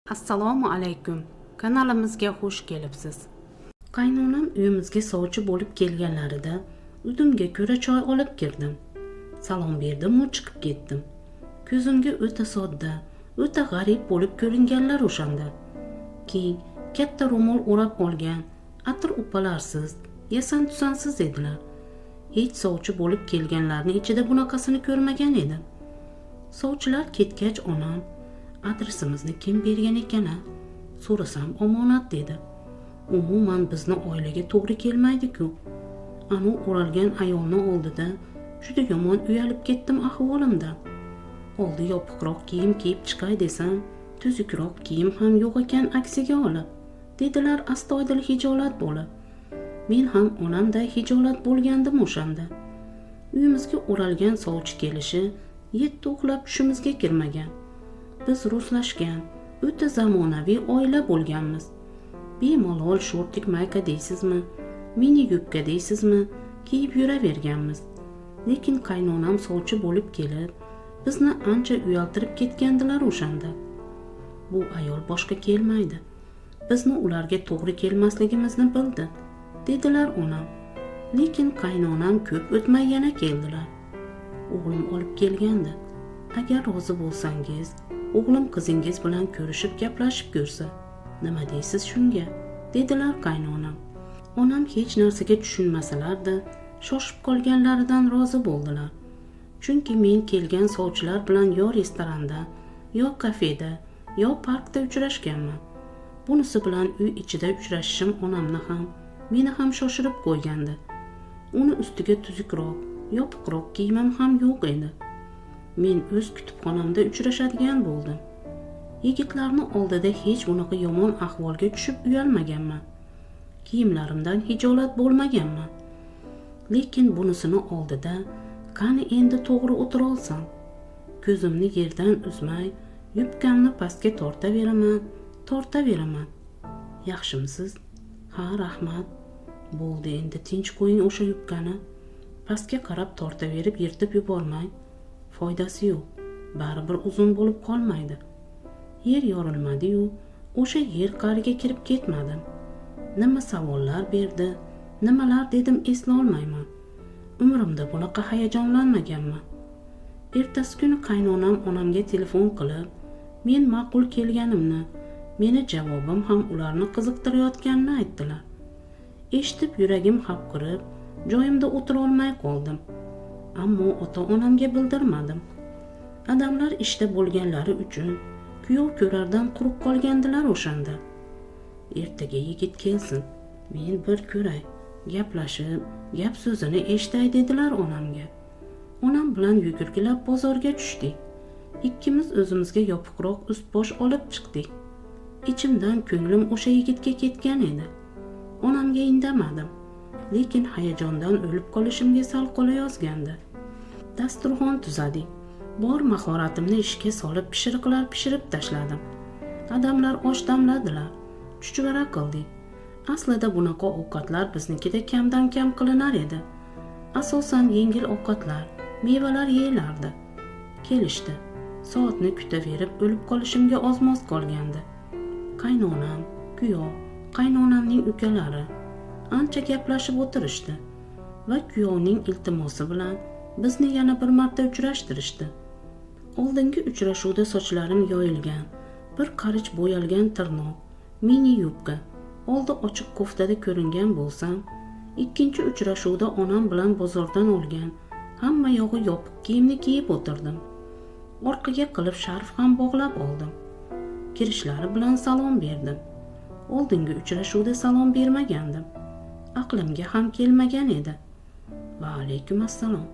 Assalomu alaykum. Kanalimizga xush kelibsiz. Qaynonam uyimizga sovchi bo'lib kelganlarida udumga ko'ra choy olib kirdim. Salom berdim va chiqib ketdim. Ko'zimga o'ta sodda, o'ta g'arib bo'lib ko'ringanlar o'shanda. Keyin katta ro'mol o'rab olgan, atir upalarsiz, yasan-tusansiz edilar. Hech sovchi bo'lib kelganlarning ichida bunaqasini ko'rmagan edim. Sovchilar ketgach onam adresimizni kim bergan ekan-a? So'rasam omonat dedi. Umuman bizni oilaga to'g'ri kelmaydi-ku. Anu o'ralgan ayolni oldida juda yomon uyalib ketdim ahvolimdan. Oldi yopiqroq kiyim kiyib chiqay desam, tuzukroq kiyim ham yo'q ekan aksiga olib, dedilar astoydil hijolat bo'lib. Men ham onamday hijolat bo'lgandim o'shanda. Uyimizga o'ralgan sovchi kelishi yetti uxlab tushimizga kirmagan. Biz ruslashgan, o'ta zamonaviy oila bo'lganmiz. Bemalol shortik mayka deysizmi, mini yubka deysizmi, kiyib yuraverganmiz. Lekin qaynonam sovchi bo'lib kelib, bizni ancha uyaltirib ketgandilar o'shanda. Bu ayol boshqa kelmaydi. Bizni ularga to'g'ri kelmasligimizni bildi, dedilar onam. Lekin qaynonam ko'p o'tmay yana keldilar. O'g'lim olib kelgandi. Agar rozi bo'lsangiz, o'g'lim qizingiz bilan ko'rishib gaplashib ko'rsa, nima deysiz shunga? Dedilar qaynonam. Onam hech narsaga tushunmasalar-da, shoshib qolganlaridan rozi bo'ldilar. Chunki men kelgan sovchilar bilan yo restoranda, yo kafeda, yo parkda uchrashganman. Bunisi bilan uy ichida uchrashishim onamni ham, meni ham shoshirib qo'ygandi. Uni ustiga tuzukroq, yopiqroq kiyimim ham yo'q edi. Men o'z kutubxonamda uchrashadigan bo'ldim. Yigitlarni oldida hech bunaqa yomon ahvolga tushib uyalmaganman. Kiyimlarimdan hijolat bo'lmaganman. Lekin bunisini oldida qani endi to'g'ri o'tira olsam, ko'zimni yerdan uzmay, yubkamni pastga tortaveraman. Yaxshimisiz? Ha, rahmat. Bo'ldi, endi tinch qo'ying o'sha yubkani. Pastga qarab tortaverib yirtib yubormang. Foydasi yo'q. Baribir uzun bo'lib qolmaydi. Yer yorilmadi-yu, o'sha yer qa'riga kirib ketmadim. Nima savollar berdi, nimalar dedim esla olmayman. Umrimda bunaqa hayajonlanmaganman. Ertasi kuni qaynonam onamga telefon qilib, men ma'qul kelganimni, meni javobim ham ularni qiziqtirayotganini aytdilar. Eshitib yuragim hapqirib, joyimda o'tira olmay qoldim. Ammo ota-onamga bildirmadim. Odamlar ishda bo'lganlari uchun kuyov ko'rardan quruq qolgandilar o'shanda. Ertaga yigit kelsin, men bir ko'ray, gaplashib, gap so'zini eshitay dedilar onamga. Onam bilan yugurgilab bozorga tushdik. Ikkimiz o'zimizga yopiqroq ust-bosh olib chiqdik. Ichimdan ko'nglim o'sha yigitga ketgan edi. Onamga indamadim. Lekin hayajondan o'lib qolishimga sal qolayozgandi. Dasturxon tuzadik. Bor mahoratimni ishga solib pishiriqlar pishirib tashladim. Odamlar osh damladilar. Chuchvara qildik. Aslida bunaqa ovqatlar biznikida kamdan kam qilinar edi. Asosan yengil ovqatlar, mevalar yeyilardi. Kelishdi. Soatni kutaverib o'lib qolishimga oz-moz qolgandi. Qaynonam, kuyov, qaynonamning ukalari ancha gaplashib o'tirishdi va kuyovning iltimosi bilan bizni yana bir marta uchrashtirishdi. Oldingi uchrashuvda sochlarim yoyilgan, bir qarich bo'yalgan tirnoq, mini yubka, oldi ochiq koftada ko'ringan bo'lsam, ikkinchi uchrashuvda onam bilan bozordan olgan hamma yog'i yopiq kiyimni kiyib o'tirdim. Orqaga qilib sharf ham bog'lab oldim. Kirishlari bilan salom berdim. Oldingi uchrashuvda salom bermagandim. Aqlimga ham kelmagan edi. Va alaykum assalom.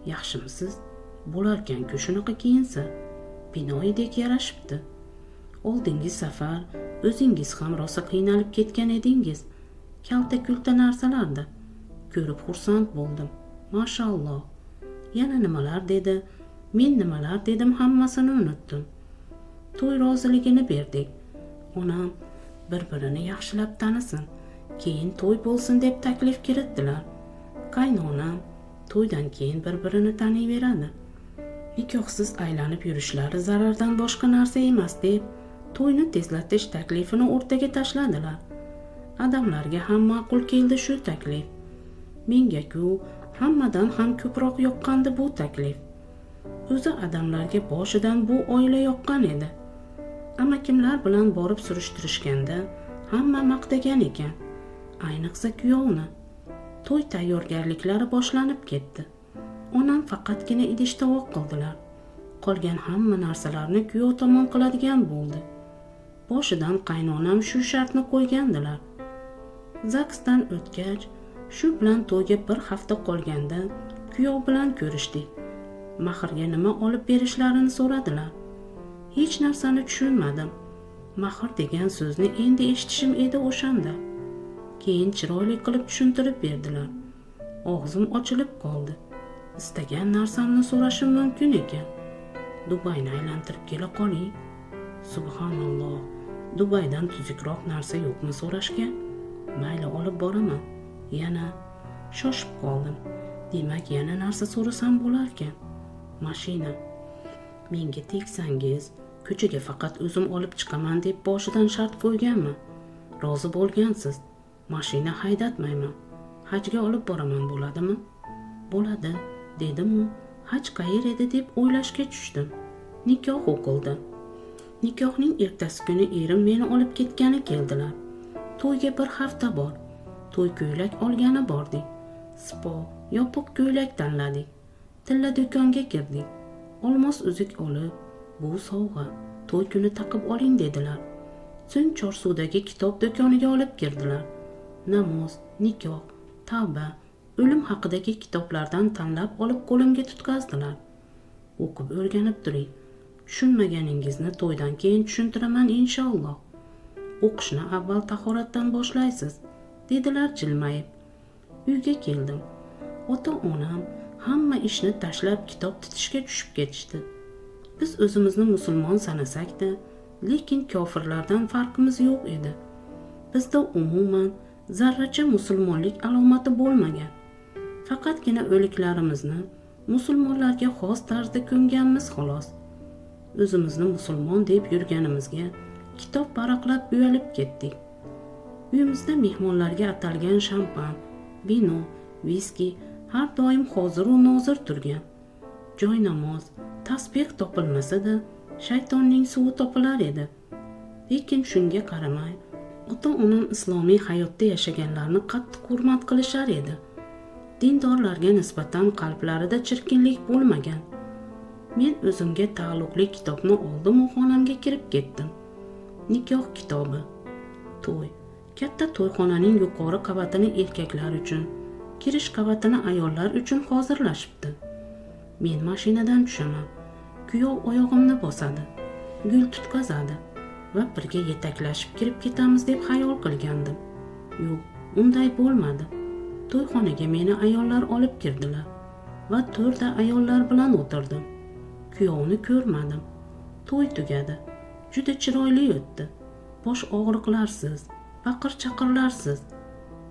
Yaxshimisiz? Bo'larkan-ku shunaqa kiyinsa. Binoyidek yarashibdi. Oldingi safar o'zingiz ham rosa qiynalib ketgan edingiz. Kalta-kulta narsalarda. Ko'rib xursand bo'ldim. Mashalloh. Yana nimalar dedi, men nimalar dedim hammasini unutdim. To'y roziligini berdik. Onam bir-birini yaxshilab tanisin, keyin to'y bo'lsin deb taklif kiritdilar. Qaynonam to'ydan keyin bir-birini taniyveradi. Nikohsiz aylanib yurishlari zarardan boshqa narsa emas deb to'yni tezlatish taklifini o'rtaga tashladilar. Adamlarga ham ma'qul keldi shu taklif. Menga-ku hammadan ham ko'proq yoqqandi bu taklif. O'zi adamlarga boshidan bu oila yoqqan edi. Amakimlar bilan borib surishtirishganda hamma maqtagan ekan, ayniqsa kuyovni. To'y tayyorgarliklari boshlanib ketdi. Onam faqatgina idish-tovoq qildilar. Qolgan hamma narsalarni kuyov tomon qiladigan bo'ldi. Boshidan qaynonam shu shartni qo'ygandilar. Zaksdan o'tgach, shu bilan to'yga bir hafta qolganda kuyov bilan ko'rishdik. Mahrga nima olib berishlarini so'radilar. Hech narsani tushunmadim. Mahr degan so'zni endi eshitishim edi o'shanda. Keyin chiroyli qilib tushuntirib berdilar. Og'zim ochilib qoldi. Istagan narsamni so'rashim mumkin ekan. Dubayni aylantirib kela qoling. Subhanalloh. Dubaydan tuzukroq narsa yo'qmi so'rashga? Mayli, olib boraman. Yana shoshib qoldim. Demak, yana narsa so'rasam bo'larkan. Mashina. Menga tegsangiz, ko'chaga faqat o'zim olib chiqaman deb boshidan shart qo'yganman. Rozi bo'lgansiz. Mashina haydatmayman. Hajga olib boraman bo'ladimi? Bo'ladi, dedim-u, haj qayer edi deb o'ylashga tushdim. Nikoh o'qildi. Nikohning ertasi kuni erim meni olib ketgani keldilar. To'yga bir hafta bor. To'y ko'ylak olgani bordik. Spo, yopiq ko'ylak tanladik. Tilla do'konga kirdik. Olmos uzuk olib, bu sovg'a, to'y kuni taqib oling dedilar. So'ng Chorsuvdagi kitob do'koniga olib kirdilar. Namoz, nikoh, tavba, o'lim haqidagi kitoblardan tanlab olib qo'limga tutkazdilar. O'qib o'rganib turing. Tushunmaganingizni to'ydan keyin tushuntiraman inshaalloh. O'qishni avval tahoratdan boshlaysiz, dedilar jilmayib. Uyga keldim. Ota-onam hamma ishni tashlab kitob titishga tushib ketishdi. Biz o'zimizni musulmon sanasak-da, lekin kofirlardan farqimiz yo'q edi. Bizda umuman zarracha musulmonlik alomati bo'lmagan. Faqatgina o'liklarimizni musulmonlarga xos tarzda ko'mganmiz xolos. O'zimizni musulmon deb yurganimizga kitob varaqlab uyalib ketdik. Uyimizda mehmonlarga atalgan shampan, vino, viski har doim hozir va nozir turgan. Joy namoz, tasbih topilmasa-da, shaytonning suvi topilar edi. Lekin shunga qaramay, ota-onam islomiy hayotda yashaganlarni qattiq hurmat qilishar edi. Dindorlarga nisbatan qalblarida chirkinlik bo'lmagan. Men o'zimga taalluqli kitobni oldim va xonamga kirib ketdim. Nikoh kitobi. To'y. Katta to'yxonaning yuqori qavatini erkaklar uchun, kirish qavatini ayollar uchun hozirlashibdi. Men mashinadan tushaman. Kuyov oyog'imni bosadi, gul tutkazadi va birga yetaklashib kirib ketamiz deb xayol qilgandim. Yo'q, unday bo'lmadi. To'yxonaga meni ayollar olib kirdilar va to'rda ayollar bilan o'tirdim. Kuyovni ko'rmadim. To'y tugadi. Juda chiroyli o'tdi. Bosh og'riqlarsiz, baqir-chaqirlarsiz.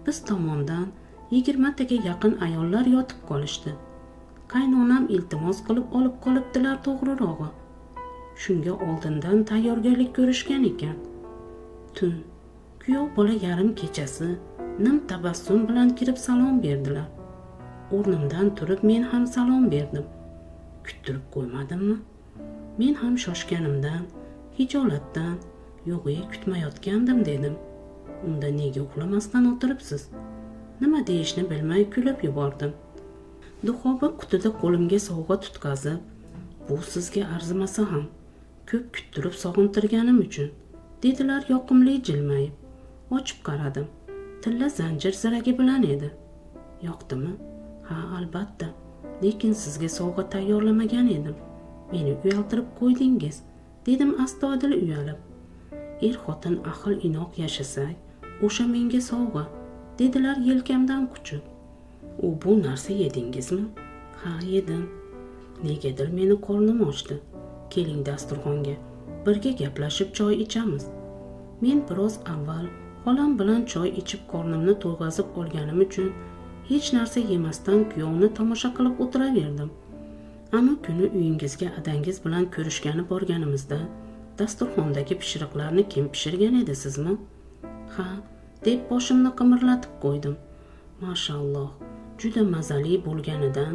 Biz tomondan 20 taga yaqin ayollar yotib qolishdi. Qaynonam iltimos qilib olib qolibdilar to'g'rirog'i. Shunga oldindan tayyorgarlik ko'rishgan ekan. Tun. Kuyov bola yarim kechasi nim tabassum bilan kirib salom berdilar. O'rnimdan turib men ham salom berdim. Kuttirib qo'ymadimmi? Men ham shoshganimdan, hijolatdan, yo'g'e kutmayotgandim dedim. Unda nega uxlamasdan o'tiribsiz? Nima deyishni bilmay kulib yubordim. Duxoba qutida qo'limga sovg'a tutkazib, bu sizga arzimasa ham ko'p kuttirib sog'intirganim uchun, dedilar yoqimli jilmayib. Ochib qaradim. Tilla zanjir ziragi bilan edi. Yoqdimi? Ha, albatta. Lekin sizga sovg'a tayyorlamagan edim. Meni uyaltirib qo'ydingiz, dedim astoydil uyalib. Er-xotin ahil-inoq yashasak, o'sha menga sovg'a, dedilar yelkamdan quchib. U bu narsa yedingizmi? Ha, yedim. Negadir meni qornim ochdi. Keling dasturxonga, birga gaplashib choy ichamiz. Men biroz avval xolam bilan choy ichib qornimni to'yg'azib olganim uchun hech narsa yemasdan kuyovni tomosha qilib o'tiraverdim. Ana kuni uyingizga adangiz bilan ko'rishgani borganimizda dasturxondagi pishiriqlarni kim pishirgan edi, sizmi? Ha, deb boshimni qimirlatib qo'ydim. Mashalloh, juda mazali bo'lganidan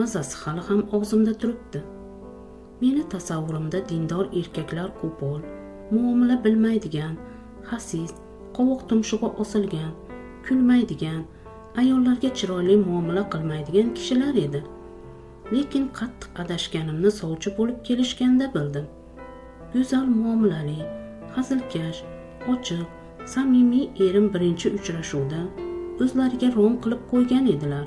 mazasi hali ham og'zimda turibdi. Meni tasavvurimda dindor erkaklar qo'pol, muomala bilmaydigan, xasis, qovoq tumshug'i osilgan, kulmaydigan, ayollarga chiroyli muomala qilmaydigan kishilar edi. Lekin qattiq adashganimni sovchi bo'lib kelishganda bildim. Go'zal muomalali, hazilkash, ochiq, samimiy erim birinchi uchrashuvda o'zlariga rom qilib qo'ygan edilar.